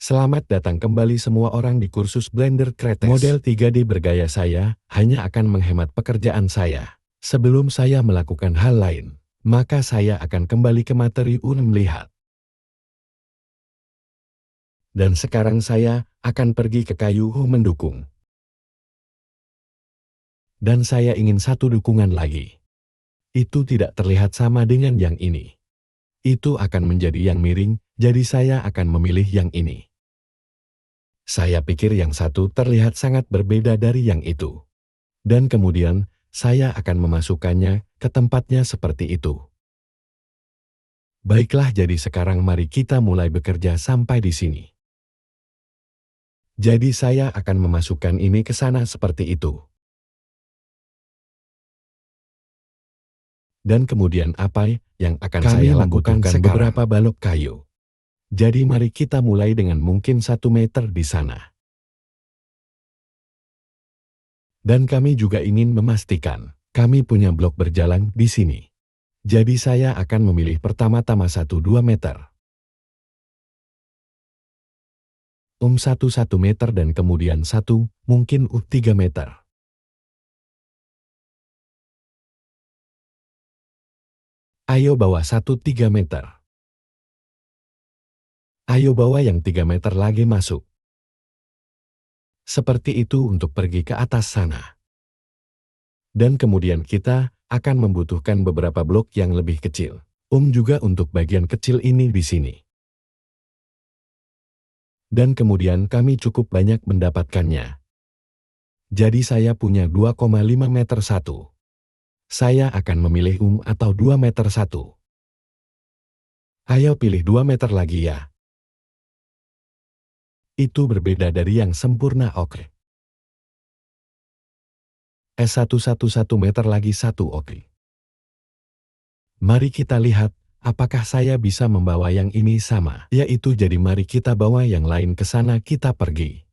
Selamat datang kembali semua orang di kursus Blender Creates. Model 3D bergaya saya hanya akan menghemat pekerjaan saya. Sebelum saya melakukan hal lain, maka saya akan kembali ke materi untuk melihat. Dan sekarang saya akan pergi ke kayu mendukung. Dan saya ingin satu dukungan lagi. Itu tidak terlihat sama dengan yang ini. Itu akan menjadi yang miring, jadi saya akan memilih yang ini. Saya pikir yang satu terlihat sangat berbeda dari yang itu. Dan kemudian, saya akan memasukkannya ke tempatnya seperti itu. Baiklah, jadi sekarang mari kita mulai bekerja sampai di sini. Jadi saya akan memasukkan ini ke sana seperti itu. Dan kemudian apa yang akan saya lakukan sekarang? Beberapa balok kayu. Jadi mari kita mulai dengan mungkin 1 meter di sana. Dan kami juga ingin memastikan, kami punya blok berjalan di sini. Jadi saya akan memilih pertama-tama 1-2 meter. 1 meter dan kemudian 1, mungkin 3 meter. Ayo bawa 3 meter. Ayo bawa yang 3 meter lagi masuk. Seperti itu untuk pergi ke atas sana. Dan kemudian kita akan membutuhkan beberapa blok yang lebih kecil. Juga untuk bagian kecil ini di sini. Dan kemudian kami cukup banyak mendapatkannya. Jadi saya punya 2,5 meter 1. Saya akan memilih atau 2 meter 1. Ayo pilih 2 meter lagi ya. Itu berbeda dari yang sempurna, oke. S1 meter lagi 1, oke. Mari kita lihat, apakah saya bisa membawa yang ini sama. Yaitu jadi mari kita bawa yang lain ke sana, kita pergi.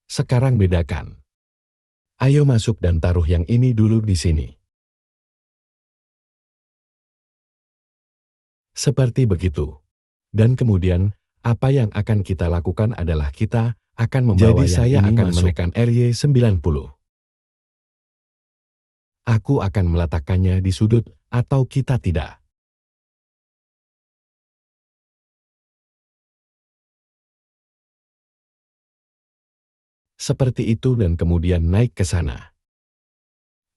Sekarang bedakan. Ayo masuk dan taruh yang ini dulu di sini. Seperti begitu. Dan kemudian, apa yang akan kita lakukan adalah kita akan membawa jadi yang saya ini akan menekan RY90. Aku akan meletakkannya di sudut, atau kita tidak. Seperti itu dan kemudian naik ke sana.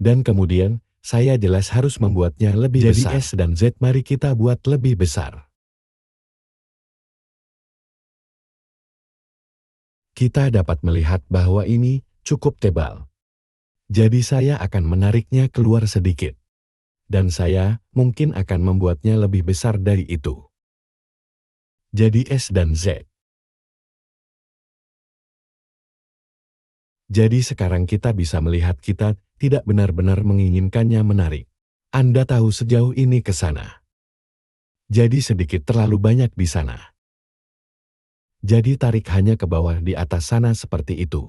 Dan kemudian, saya jelas harus membuatnya lebih besar. Jadi S dan Z mari kita buat lebih besar. Kita dapat melihat bahwa ini cukup tebal. Jadi saya akan menariknya keluar sedikit. Dan saya mungkin akan membuatnya lebih besar dari itu. Jadi S dan Z. Jadi sekarang kita bisa melihat kita tidak benar-benar menginginkannya menarik. Anda tahu sejauh ini ke sana. Jadi sedikit terlalu banyak di sana. Jadi tarik hanya ke bawah di atas sana seperti itu.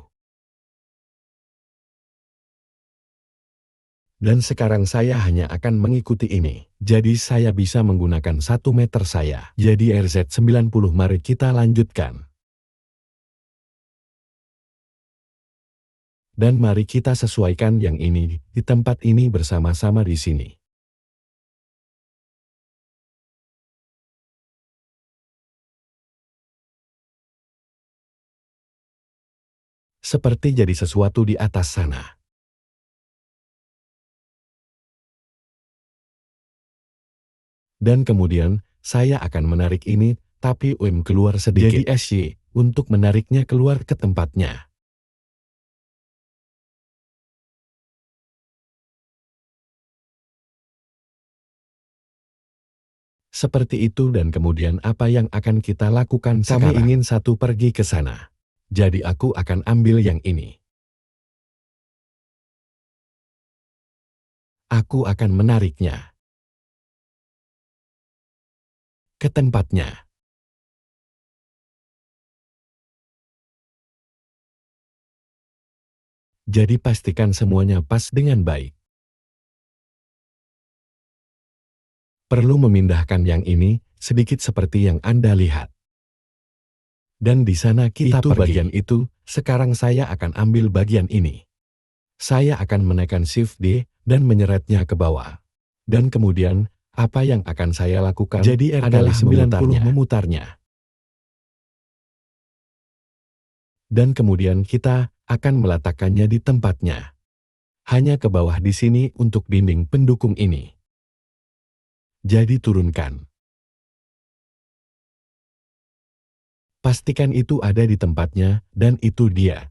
Dan sekarang saya hanya akan mengikuti ini. Jadi saya bisa menggunakan 1 meter saya. Jadi RZ90 mari kita lanjutkan. Dan mari kita sesuaikan yang ini di tempat ini bersama-sama di sini. Seperti jadi sesuatu di atas sana. Dan kemudian, saya akan menarik ini, tapi keluar sedikit. Jadi SY, untuk menariknya keluar ke tempatnya. Seperti itu dan kemudian apa yang akan kita lakukan sekarang? Kami ingin satu pergi ke sana. Jadi aku akan ambil yang ini. Aku akan menariknya ke tempatnya. Jadi pastikan semuanya pas dengan baik. Perlu memindahkan yang ini, sedikit seperti yang Anda lihat. Dan di sana kita pergi. Bagian itu, sekarang saya akan ambil bagian ini. Saya akan menekan Shift D dan menyeretnya ke bawah. Dan kemudian, apa yang akan saya lakukan adalah 90 memutarnya. Dan kemudian kita akan meletakkannya di tempatnya. Hanya ke bawah di sini untuk dinding pendukung ini. Jadi turunkan. Pastikan itu ada di tempatnya, dan itu dia.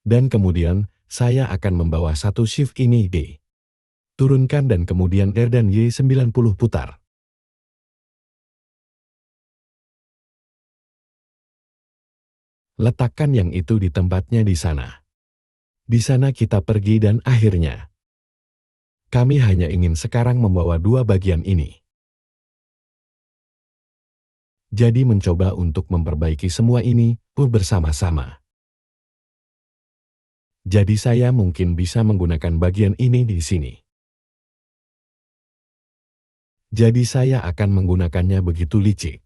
Dan kemudian, saya akan membawa satu shift ini D. Turunkan dan kemudian R dan Y 90 putar. Letakkan yang itu di tempatnya di sana. Di sana kita pergi dan akhirnya. Kami hanya ingin sekarang membawa dua bagian ini. Jadi mencoba untuk memperbaiki semua ini bersama-sama. Jadi saya mungkin bisa menggunakan bagian ini di sini. Jadi saya akan menggunakannya begitu licik.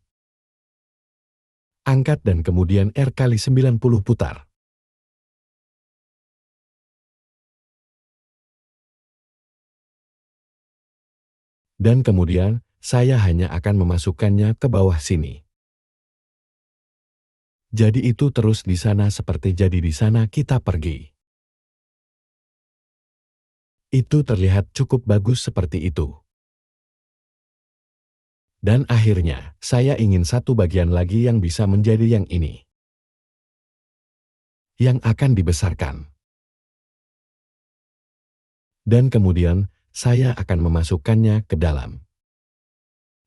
Angkat dan kemudian R kali 90 putar. Dan kemudian, saya hanya akan memasukkannya ke bawah sini. Jadi itu terus di sana seperti jadi di sana kita pergi. Itu terlihat cukup bagus seperti itu. Dan akhirnya, saya ingin satu bagian lagi yang bisa menjadi yang ini. Yang akan dibesarkan. Dan kemudian, saya akan memasukkannya ke dalam.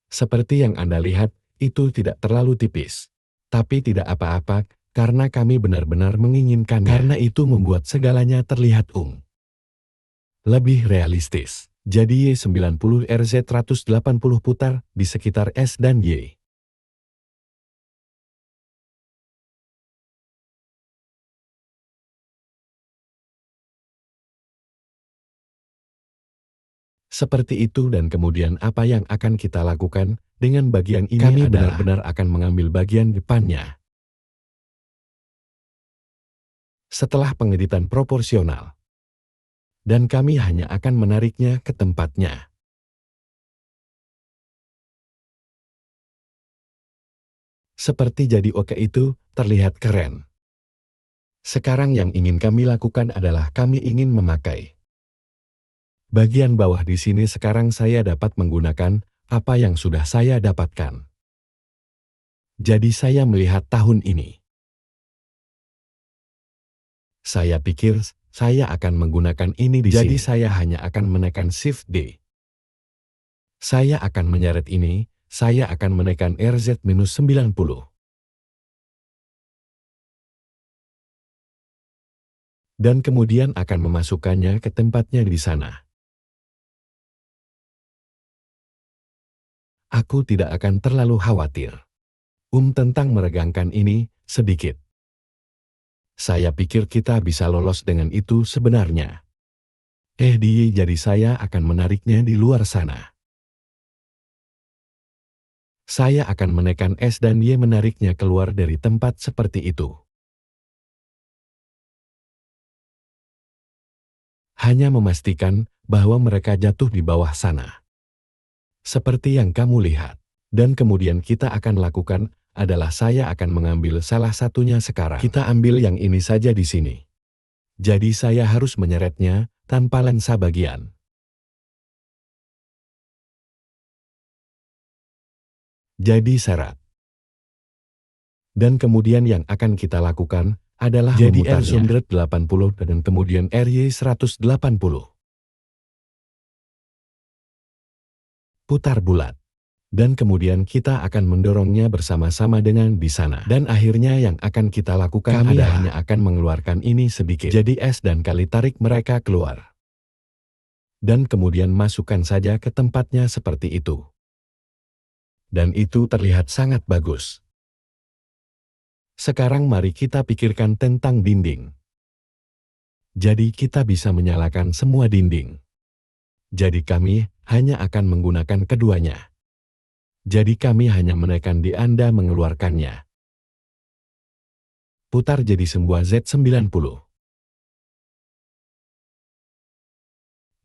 Seperti yang Anda lihat, itu tidak terlalu tipis. Tapi tidak apa-apa, karena kami benar-benar menginginkannya. Karena itu membuat segalanya terlihat lebih realistis. Jadi Y90 RZ 180 putar di sekitar S dan Y. Seperti itu dan kemudian apa yang akan kita lakukan dengan bagian ini kami benar-benar akan mengambil bagian depannya. Setelah pengeditan proporsional. Dan kami hanya akan menariknya ke tempatnya. Seperti jadi oke itu terlihat keren. Sekarang yang ingin kami lakukan adalah kami ingin memakai bagian bawah di sini. Sekarang saya dapat menggunakan apa yang sudah saya dapatkan. Jadi saya melihat tahun ini. Saya pikir saya akan menggunakan ini di sini. Jadi saya hanya akan menekan Shift D. Saya akan menyeret ini, saya akan menekan RZ-90. Dan kemudian akan memasukkannya ke tempatnya di sana. Aku tidak akan terlalu khawatir. Tentang meregangkan ini, sedikit. Saya pikir kita bisa lolos dengan itu sebenarnya. Jadi saya akan menariknya di luar sana. Saya akan menekan S dan Y menariknya keluar dari tempat seperti itu. Hanya memastikan bahwa mereka jatuh di bawah sana. Seperti yang kamu lihat. Dan kemudian kita akan lakukan adalah saya akan mengambil salah satunya sekarang. Kita ambil yang ini saja di sini. Jadi saya harus menyeretnya tanpa lensa bagian. Jadi seret. Dan kemudian yang akan kita lakukan adalah jadi R180 dan kemudian RY 180. Putar bulat. Dan kemudian kita akan mendorongnya bersama-sama dengan di sana. Dan akhirnya yang akan kita lakukan adalah hanya akan mengeluarkan ini sedikit. Jadi S dan kali tarik mereka keluar. Dan kemudian masukkan saja ke tempatnya seperti itu. Dan itu terlihat sangat bagus. Sekarang mari kita pikirkan tentang dinding. Jadi kita bisa menyalakan semua dinding. Jadi kami hanya akan menggunakan keduanya. Jadi kami hanya menekan di Anda mengeluarkannya. putar jadi sebuah Z90.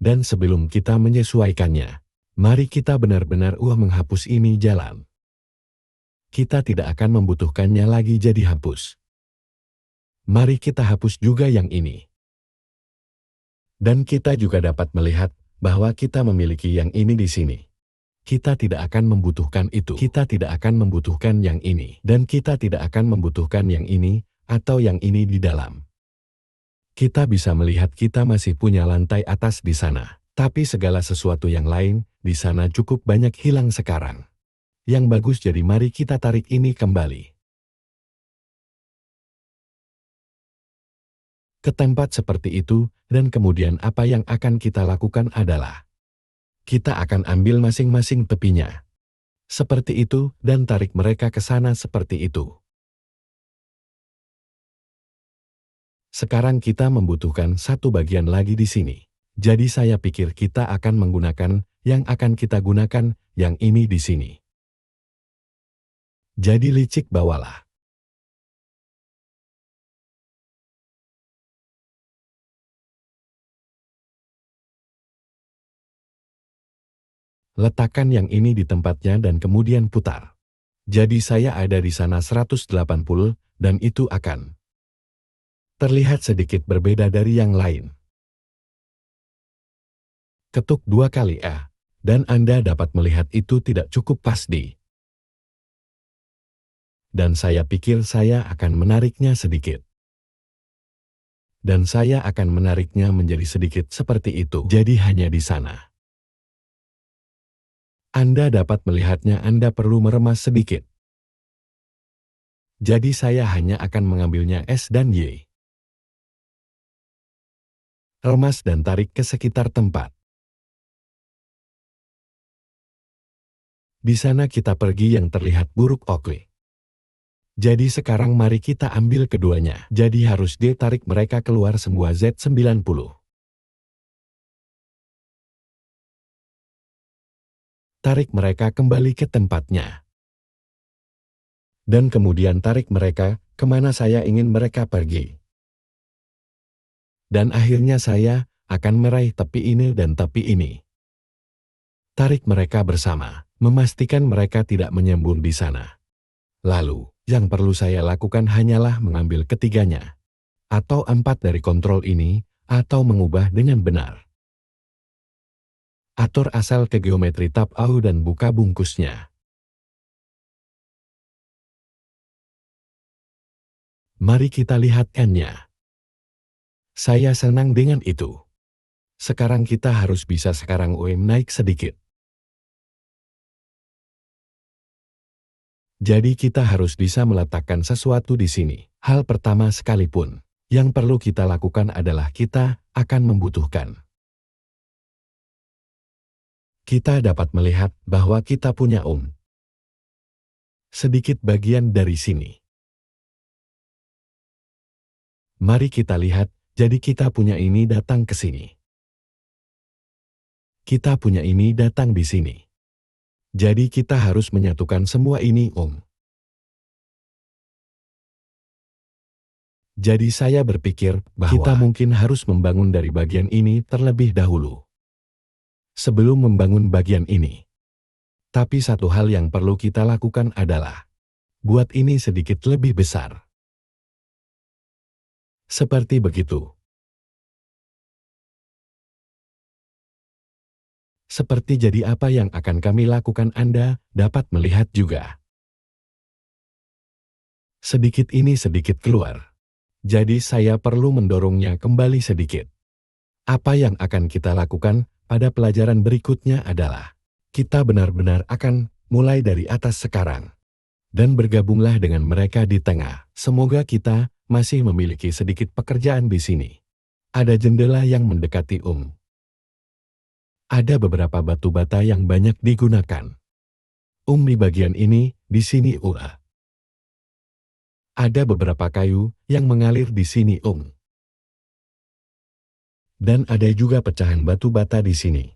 Dan sebelum kita menyesuaikannya, mari kita benar-benar menghapus ini jalan. Kita tidak akan membutuhkannya lagi jadi hapus. Mari kita hapus juga yang ini. Dan kita juga dapat melihat bahwa kita memiliki yang ini di sini. Kita tidak akan membutuhkan itu. Kita tidak akan membutuhkan yang ini. Dan kita tidak akan membutuhkan yang ini atau yang ini di dalam. Kita bisa melihat kita masih punya lantai atas di sana. Tapi segala sesuatu yang lain di sana cukup banyak hilang sekarang. Yang bagus, jadi mari kita tarik ini kembali ke tempat seperti itu, dan kemudian apa yang akan kita lakukan adalah kita akan ambil masing-masing tepinya. Seperti itu, dan tarik mereka ke sana seperti itu. Sekarang kita membutuhkan satu bagian lagi di sini. Jadi saya pikir kita akan menggunakan yang akan kita gunakan yang ini di sini. Jadi licik bawalah. Letakkan yang ini di tempatnya dan kemudian putar. Jadi saya ada di sana 180 dan itu akan terlihat sedikit berbeda dari yang lain. Ketuk 2 kali dan Anda dapat melihat itu tidak cukup pasti. Dan saya pikir saya akan menariknya sedikit. Dan saya akan menariknya menjadi sedikit seperti itu. Jadi hanya di sana. Anda dapat melihatnya, Anda perlu meremas sedikit. Jadi saya hanya akan mengambilnya S dan Y. Remas dan tarik ke sekitar tempat. Di sana kita pergi yang terlihat buruk Oakley. Jadi sekarang mari kita ambil keduanya. Jadi harus ditarik mereka keluar semua Z90. Tarik mereka kembali ke tempatnya. Dan kemudian tarik mereka kemana saya ingin mereka pergi. Dan akhirnya saya akan meraih tepi ini dan tepi ini. Tarik mereka bersama, memastikan mereka tidak menyembur di sana. Lalu, yang perlu saya lakukan hanyalah mengambil ketiganya, atau 4 dari kontrol ini, atau mengubah dengan benar. Atur asal ke geometri tab AU dan buka bungkusnya. Mari kita lihatkannya. Saya senang dengan itu. Sekarang kita harus bisa sekarang naik sedikit. Jadi kita harus bisa meletakkan sesuatu di sini. Hal pertama sekalipun yang perlu kita lakukan adalah kita akan membutuhkan. Kita dapat melihat bahwa kita punya sedikit bagian dari sini. Mari kita lihat, jadi kita punya ini datang ke sini. Kita punya ini datang di sini. Jadi kita harus menyatukan semua ini Jadi saya berpikir bahwa kita mungkin harus membangun dari bagian ini terlebih dahulu. Sebelum membangun bagian ini. Tapi satu hal yang perlu kita lakukan adalah buat ini sedikit lebih besar. Seperti begitu. Seperti jadi apa yang akan kami lakukan, Anda dapat melihat juga. Sedikit ini sedikit keluar. Jadi saya perlu mendorongnya kembali sedikit. Apa yang akan kita lakukan pada pelajaran berikutnya adalah kita benar-benar akan mulai dari atas sekarang. Dan bergabunglah dengan mereka di tengah. Semoga kita masih memiliki sedikit pekerjaan di sini. Ada jendela yang mendekati Ada beberapa batu bata yang banyak digunakan. Di bagian ini, di sini Ada beberapa kayu yang mengalir di sini Dan ada juga pecahan batu bata di sini.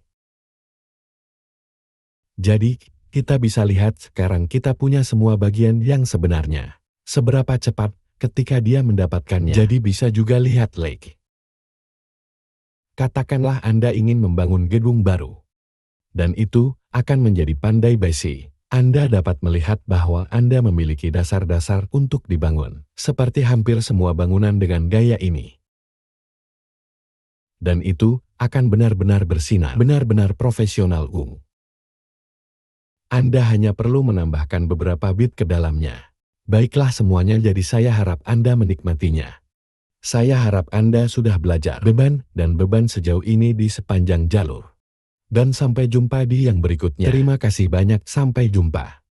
Jadi, kita bisa lihat sekarang kita punya semua bagian yang sebenarnya. Seberapa cepat ketika dia mendapatkannya. Jadi bisa juga lihat lake. Katakanlah Anda ingin membangun gedung baru. Dan itu akan menjadi pandai basi. Anda dapat melihat bahwa Anda memiliki dasar-dasar untuk dibangun. Seperti hampir semua bangunan dengan gaya ini. Dan itu akan benar-benar bersinar, benar-benar profesional. Anda hanya perlu menambahkan beberapa bit ke dalamnya. Baiklah semuanya, jadi saya harap Anda menikmatinya. Saya harap Anda sudah belajar beban dan beban sejauh ini di sepanjang jalur. Dan sampai jumpa di yang berikutnya. Terima kasih banyak, sampai jumpa.